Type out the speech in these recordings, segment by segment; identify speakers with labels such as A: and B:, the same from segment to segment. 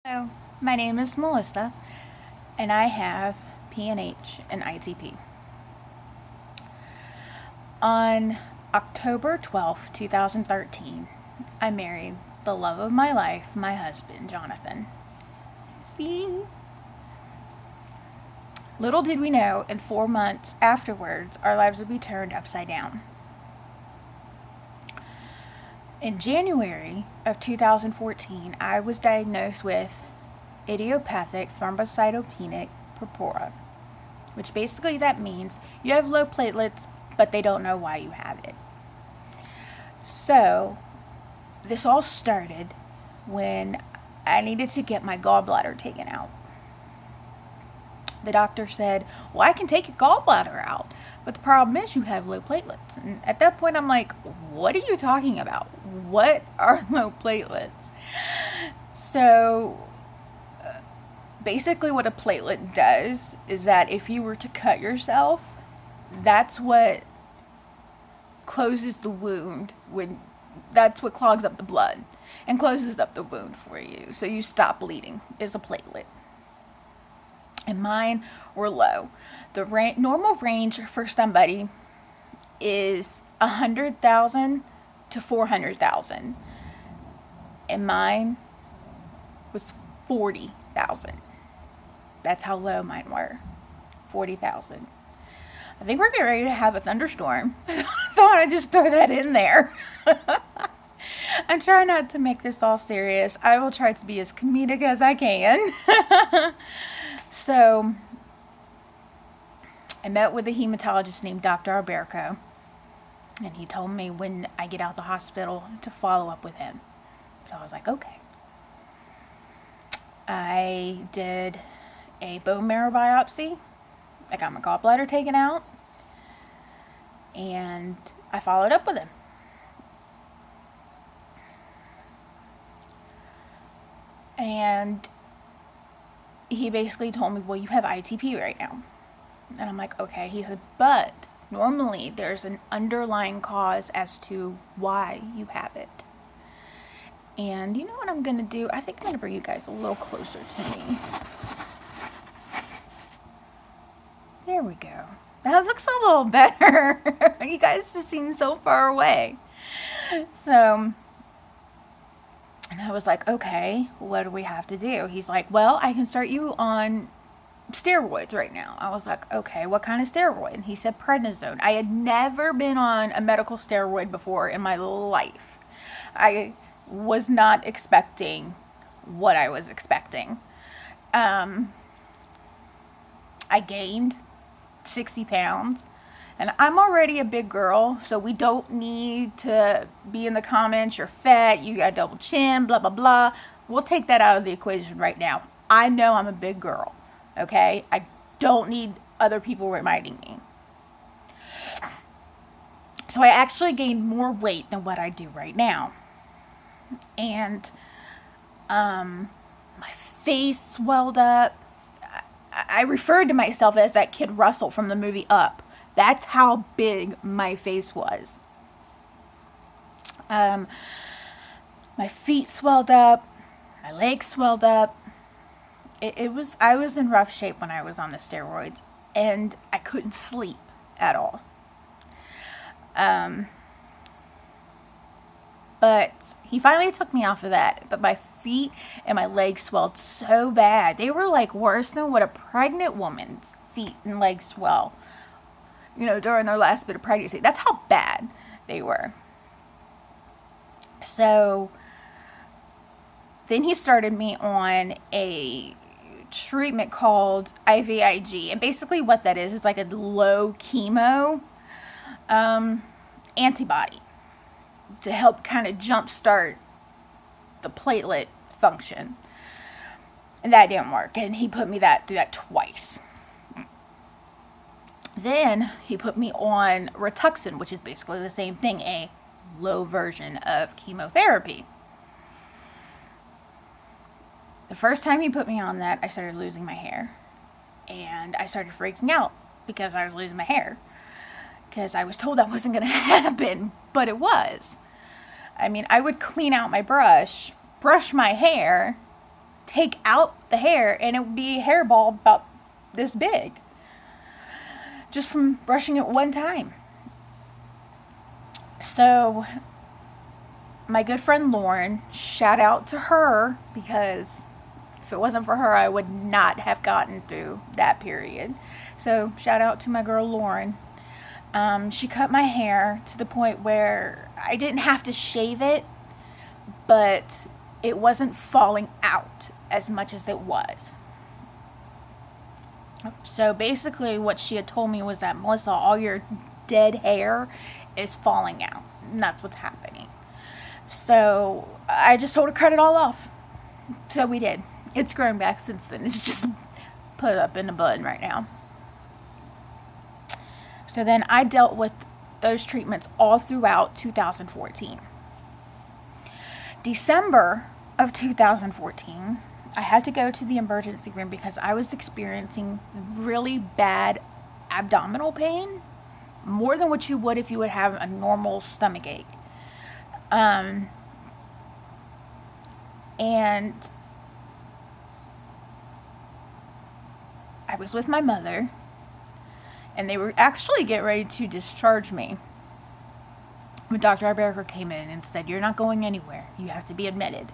A: Hello, my name is Melissa, and I have PNH and ITP. On October 12th, 2013, I married the love of my life, my husband, Jonathan. See? Little did we know, in 4 months afterwards, our lives would be turned upside down. In January of 2014, I was diagnosed with idiopathic thrombocytopenic purpura, which basically that means you have low platelets, but they don't know why you have it. So, this all started when I needed to get my gallbladder taken out. The doctor said, well, I can take your gallbladder out, but the problem is you have low platelets. And at that point, I'm like, what are you talking about? What are low platelets? So, basically what a platelet does is that if you were to cut yourself, that's what closes the wound, that's what clogs up the blood and closes up the wound for you, so you stop bleeding, is a platelet. And mine were low. The normal range for somebody is 100,000 to 400,000, and mine was 40,000. That's how low mine were. 40,000. I think we're getting ready to have a thunderstorm. I thought I'd just throw that in there. I'm trying not to make this all serious. I will try to be as comedic as I can. So, I met with a hematologist named Dr. Alberco, and he told me when I get out of the hospital to follow up with him. So I was like, okay. I did a bone marrow biopsy. I got my gallbladder taken out, and I followed up with him. And he basically told me, well, you have ITP right now. And I'm like, okay. He said, but normally there's an underlying cause as to why you have it. And you know what I'm going to do? I think I'm going to bring you guys a little closer to me. There we go. That looks a little better. You guys just seem so far away. So, and I was like, okay, what do we have to do? He's like, well, I can start you on steroids right now. I was like, okay, what kind of steroid? And he said prednisone. I had never been on a medical steroid before in my life. I was not expecting what I was expecting. I gained 60 pounds. And I'm already a big girl, so we don't need to be in the comments, you're fat, you got a double chin, blah, blah, blah. We'll take that out of the equation right now. I know I'm a big girl, okay? I don't need other people reminding me. So I actually gained more weight than what I do right now. And my face swelled up. I referred to myself as that kid Russell from the movie Up. That's how big my face was. My feet swelled up. My legs swelled up. I was in rough shape when I was on the steroids. And I couldn't sleep at all. But he finally took me off of that. But my feet and my legs swelled so bad. They were like worse than what a pregnant woman's feet and legs swell, you know, during their last bit of pregnancy. That's how bad they were. So then he started me on a treatment called IVIG. And basically what that is like a low chemo antibody to help kind of jumpstart the platelet function. And that didn't work. And he put me through that twice. Then he put me on Rituxan, which is basically the same thing, a low version of chemotherapy. The first time he put me on that, I started losing my hair. And I started freaking out because I was losing my hair. Because I was told that wasn't going to happen, but it was. I mean, I would clean out my brush my hair, take out the hair and it would be a hairball about this big. Just from brushing it one time. So, my good friend Lauren, shout out to her, because if it wasn't for her, I would not have gotten through that period. So, shout out to my girl Lauren. She cut my hair to the point where I didn't have to shave it, but it wasn't falling out as much as it was. So basically what she had told me was that, Melissa, all your dead hair is falling out. And that's what's happening. So I just told her to cut it all off. So we did. It's grown back since then. It's just put up in a bun right now. So then I dealt with those treatments all throughout 2014. December of 2014, I had to go to the emergency room because I was experiencing really bad abdominal pain, more than what you would if you would have a normal stomach ache. And I was with my mother, and they were actually getting ready to discharge me when Dr. Ibarker came in and said, "You're not going anywhere. You have to be admitted."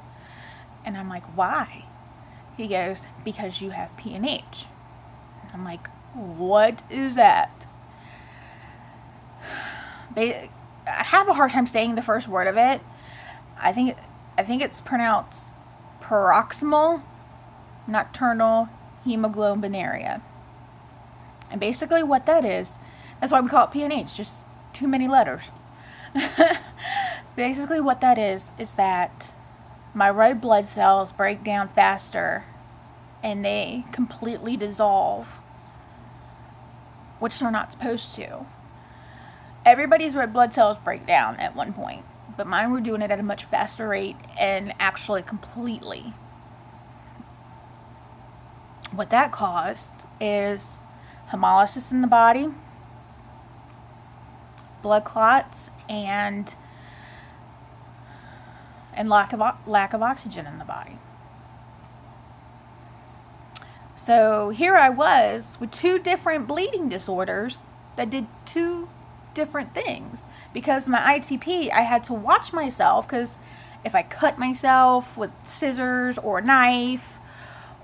A: And I'm like, "Why?" He goes, "Because you have PNH." I'm like, "What is that?" I have a hard time saying the first word of it. I think it's pronounced paroxysmal nocturnal hemoglobinuria. And basically what that is, that's why we call it PNH, just too many letters. Basically what that is that my red blood cells break down faster and they completely dissolve, which they're not supposed to. Everybody's red blood cells break down at one point, but mine were doing it at a much faster rate and actually completely. What that caused is hemolysis in the body, blood clots, and lack of oxygen in the body. So here I was with two different bleeding disorders that did two different things. Because my ITP, I had to watch myself, because if I cut myself with scissors or a knife,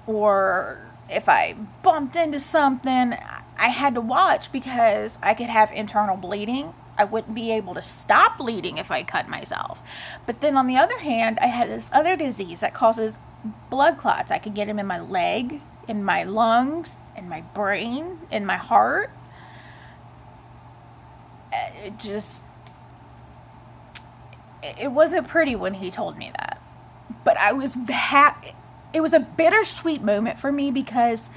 A: or if I bumped into something, I had to watch because I could have internal bleeding. I wouldn't be able to stop bleeding if I cut myself. But then on the other hand, I had this other disease that causes blood clots. I could get them in my leg, in my lungs, in my brain, in my heart. It wasn't pretty when he told me that. But I was happy. It was a bittersweet moment for me because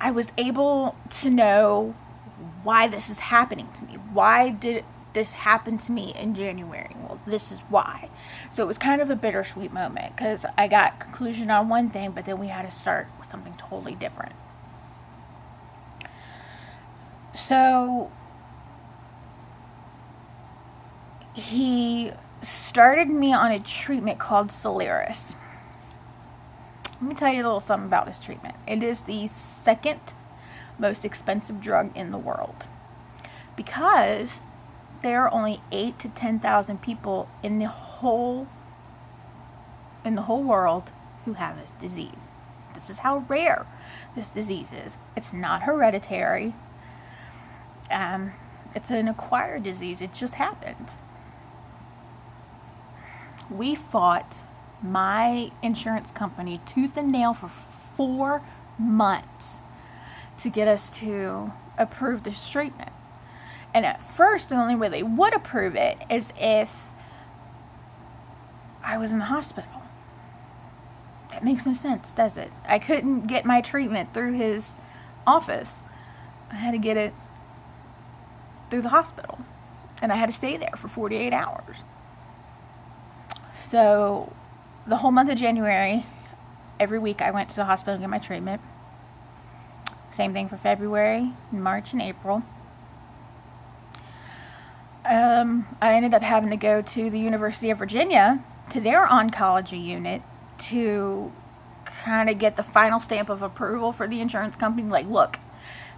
A: I was able to know why this is happening to me. Why did this happen to me in January? Well, this is why. So it was kind of a bittersweet moment because I got conclusion on one thing, but then we had to start with something totally different. So he started me on a treatment called Solaris. Let me tell you a little something about this treatment. It is the second most expensive drug in the world because there are only 8,000 to 10,000 people in the whole world who have this disease. This is how rare this disease is. It's not hereditary. It's an acquired disease. It just happens. We fought my insurance company tooth and nail for 4 months to get us to approve this treatment. And at first, the only way they would approve it is if I was in the hospital. That makes no sense, does it? I couldn't get my treatment through his office. I had to get it through the hospital. And I had to stay there for 48 hours. So the whole month of January, every week I went to the hospital to get my treatment. Same thing for February, March, and April. I ended up having to go to the University of Virginia, to their oncology unit, to trying to get the final stamp of approval for the insurance company. Like, look,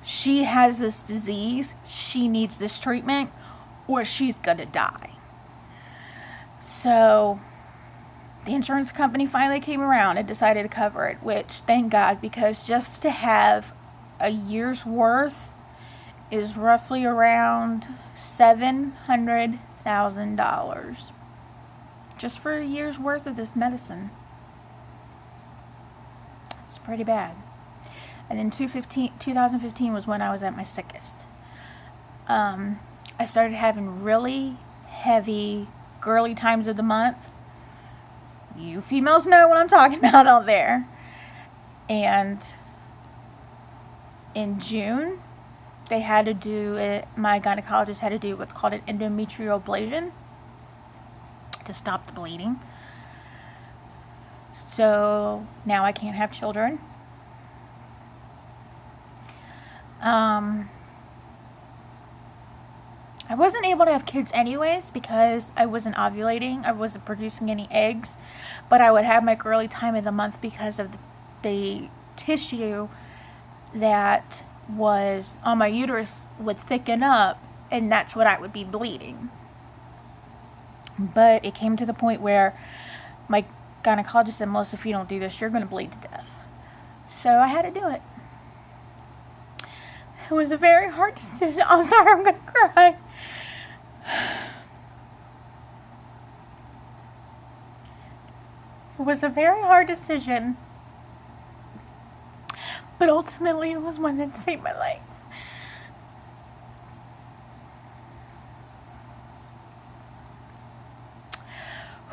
A: she has this disease. She needs this treatment or she's going to die. So the insurance company finally came around and decided to cover it, which thank God, because just to have a year's worth is roughly around $700,000 just for a year's worth of this medicine. It's pretty bad. And then 2015 was when I was at my sickest. I started having really heavy girly times of the month. You females know what I'm talking about out there. And in June, they had to do it, my gynecologist had to do what's called an endometrial ablation to stop the bleeding. So now I can't have children. I wasn't able to have kids anyways because I wasn't ovulating. I wasn't producing any eggs. But I would have my girly time of the month because of the tissue that was on my uterus would thicken up, and that's what I would be bleeding. But it came to the point where my gynecologist said, Melissa, if you don't do this, you're going to bleed to death. So I had to do it. It was a very hard decision. I'm sorry, I'm going to cry. It was a very hard decision. But ultimately, it was one that saved my life.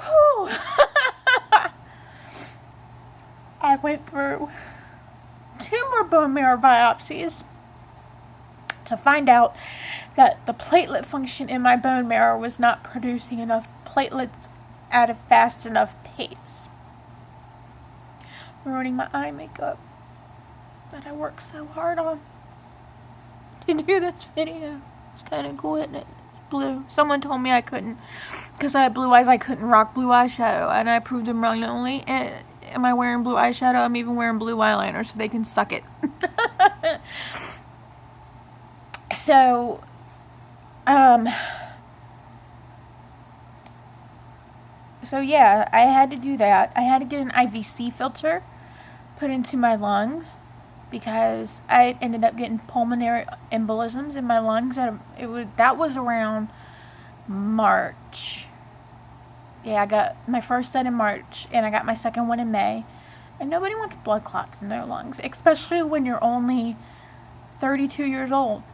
A: Whew. I went through 2 more bone marrow biopsies to find out that the platelet function in my bone marrow was not producing enough platelets at a fast enough pace. Ruining my eye makeup that I worked so hard on to do this video. It's kind of cool, isn't it? It's blue. Someone told me I couldn't, because I had blue eyes, I couldn't rock blue eyeshadow, and I proved them wrong. Not only am I wearing blue eyeshadow, I'm even wearing blue eyeliner, so they can suck it. So, yeah, I had to do that. I had to get an IVC filter put into my lungs because I ended up getting pulmonary embolisms in my lungs. That was around March. Yeah, I got my first set in March, and I got my second one in May. And nobody wants blood clots in their lungs, especially when you're only 32 years old.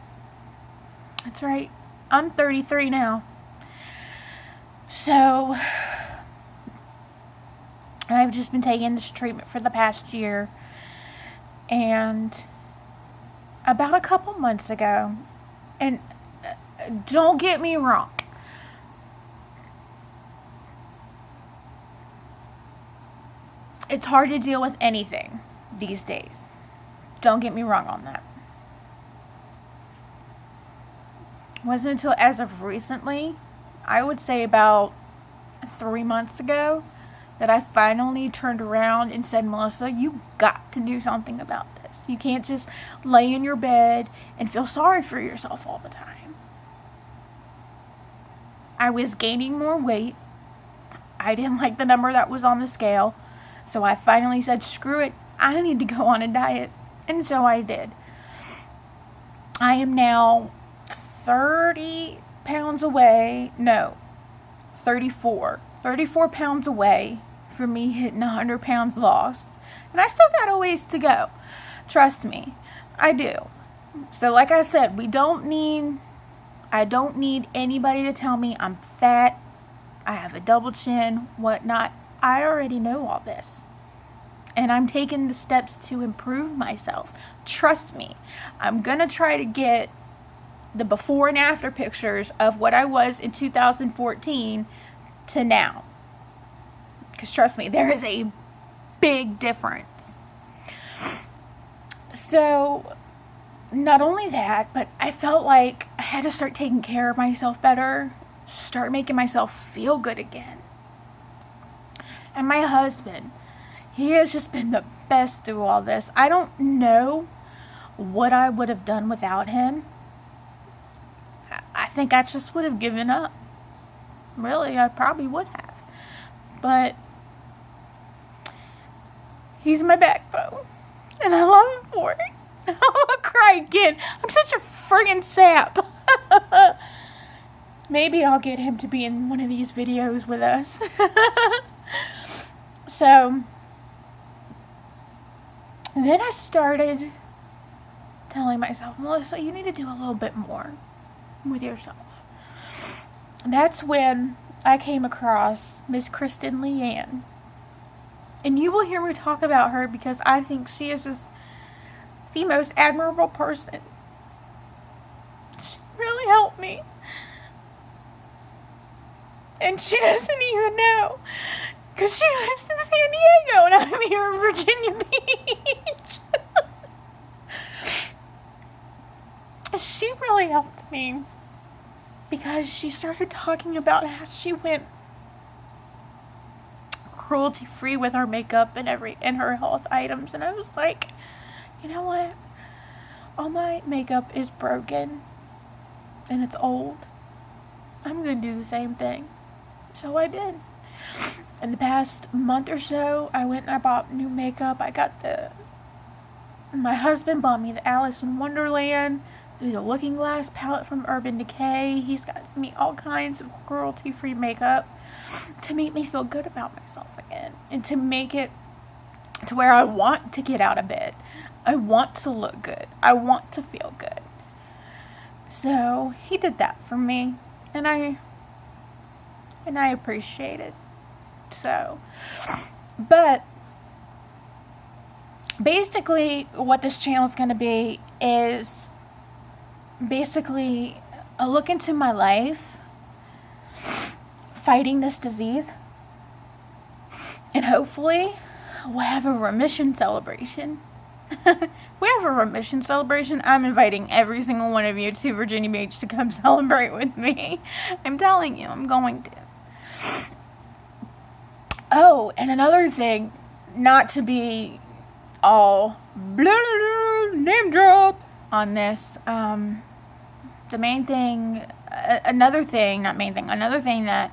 A: That's right. I'm 33 now. So, I've just been taking this treatment for the past year. And about a couple months ago, and don't get me wrong, it's hard to deal with anything these days. Don't get me wrong on that. It wasn't until as of recently, I would say about 3 months ago, that I finally turned around and said, Melissa, you got to do something about this. You can't just lay in your bed and feel sorry for yourself all the time. I was gaining more weight. I didn't like the number that was on the scale. So I finally said, screw it. I need to go on a diet. And so I did. I am now 30 pounds away. No, 34 pounds away from me hitting 100 pounds lost. And I still got a ways to go. Trust me, I do. So like I said, I don't need anybody to tell me I'm fat, I have a double chin, whatnot. I already know all this. And I'm taking the steps to improve myself. Trust me, I'm going to try to get the before and after pictures of what I was in 2014 to now. Because trust me, there is a big difference. So, not only that, but I felt like I had to start taking care of myself better. Start making myself feel good again. And my husband, He has just been the best through all this. I don't know what I would have done without him. I think I just would have given up. Really, I probably would have. But he's my backbone. And I love him for it. I'm gonna cry again. I'm such a friggin' sap. Maybe I'll get him to be in one of these videos with us. So, then I started telling myself, Melissa, you need to do a little bit more with yourself. And that's when I came across Miss Kristen Leanne. And you will hear me talk about her because I think she is just the most admirable person. She really helped me. And she doesn't even know. Because she lives in San Diego and I'm here in Virginia Beach. She really helped me. Because she started talking about how she went cruelty-free with her makeup and her health items, and I was like, you know what? All my makeup is broken and it's old. I'm gonna do the same thing. So I did. In the past month or so, I went and I bought new makeup. My husband bought me the Alice in Wonderland, the Looking Glass palette from Urban Decay. He's got me all kinds of cruelty-free makeup to make me feel good about myself again. And to make it to where I want to get out of bed. I want to look good. I want to feel good. So, he did that for me. And I appreciate it. So, but basically what this channel is going to be is basically a look into my life fighting this disease, and hopefully we'll have a remission celebration. If we have a remission celebration, I'm inviting every single one of you to Virginia Beach to come celebrate with me. I'm telling you, I'm going to. Oh, and another thing, not to be all blah, blah, blah, name drop on this, another thing that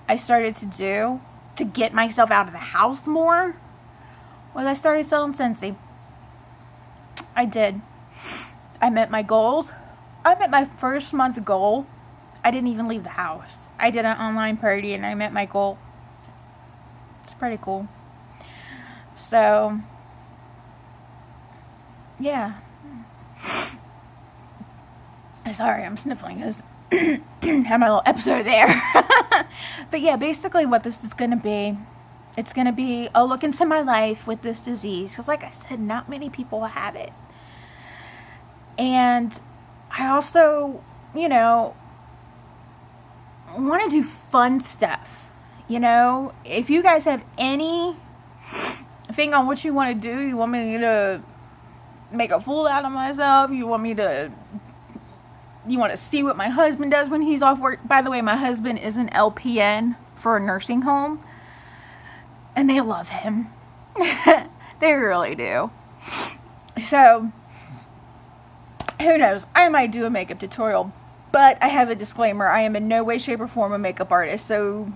A: I started to do to get myself out of the house more was I started selling Scentsy. I did. I met my goals. I met my first month goal. I didn't even leave the house. I did an online party and I met my goal. It's pretty cool. So, yeah. Sorry, I'm sniffling because have my little episode there. But yeah, basically what this is going to be, it's going to be a look into my life with this disease. Because like I said, not many people have it. And I also, want to do fun stuff. If you guys have any thing on what you want to do, you want me to make a fool out of myself, you want to see what my husband does when he's off work. By the way, my husband is an LPN for a nursing home. And they love him. They really do. So, who knows? I might do a makeup tutorial. But I have a disclaimer. I am in no way, shape, or form a makeup artist. So,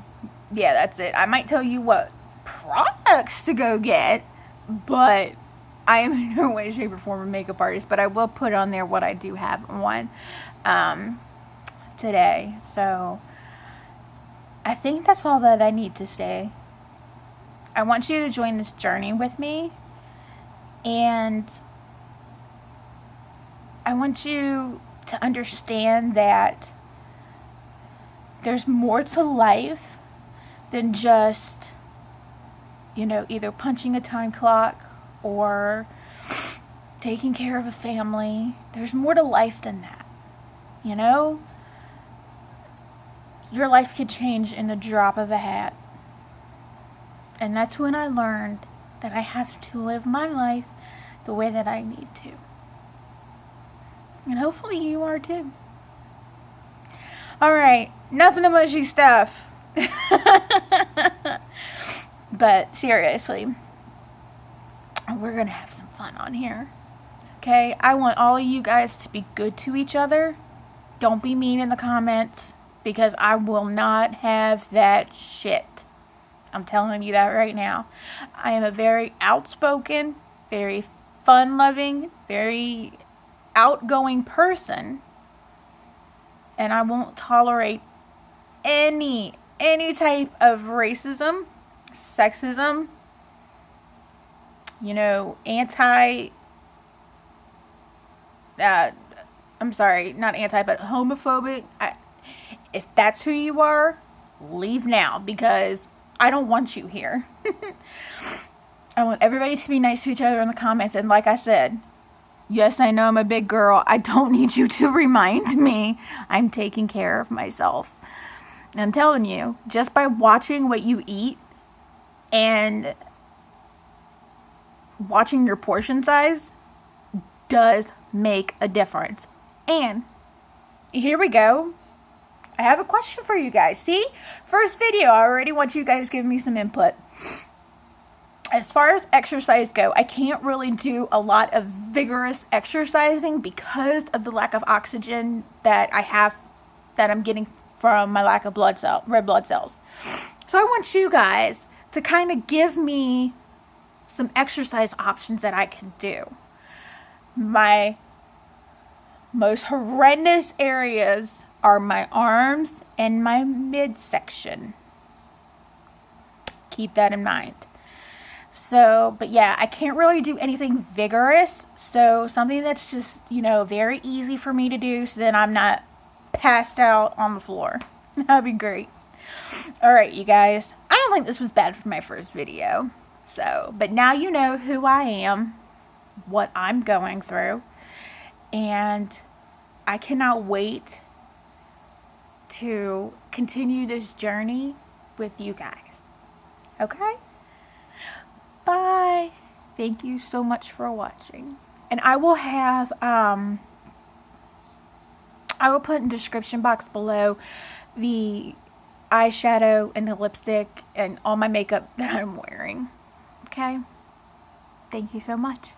A: yeah, that's it. I might tell you what products to go get. But I am in no way, shape, or form a makeup artist. But I will put on there what I do have on today. So, I think that's all that I need to say. I want you to join this journey with me. And I want you to understand that there's more to life than just, either punching a time clock or taking care of a family. There's more to life than that. Your life could change in the drop of a hat. And that's when I learned that I have to live my life the way that I need to. And hopefully you are too. Alright, enough of the mushy stuff. But seriously, And we're gonna have some fun on here. Okay? I want all of you guys to be good to each other. Don't be mean in the comments, because I will not have that shit. I'm telling you that right now. I am a very outspoken, very fun-loving, very outgoing person. And I won't tolerate any type of racism, sexism, you know, I'm sorry, not anti, but homophobic. If that's who you are, leave now, because I don't want you here. I want everybody to be nice to each other in the comments. And like I said, yes, I know I'm a big girl. I don't need you to remind me. I'm taking care of myself. And I'm telling you, just by watching what you eat and watching your portion size does make a difference. And here we go. I have a question for you guys. See? First video, I already want you guys to give me some input. As far as exercise go, I can't really do a lot of vigorous exercising because of the lack of oxygen that I'm getting from my lack of red blood cells. So I want you guys to kind of give me some exercise options that I can do. My most horrendous areas are my arms and my midsection. Keep that in mind. So, but yeah, I can't really do anything vigorous. So something that's just, you know, very easy for me to do so that I'm not passed out on the floor. That'd be great. Alright, you guys. I don't think this was bad for my first video. So, but now you know who I am, what I'm going through, and I cannot wait to continue this journey with you guys. Okay? Bye. Thank you so much for watching. And I will have, I will put in the description box below the eyeshadow and the lipstick and all my makeup that I'm wearing. Okay? Thank you so much.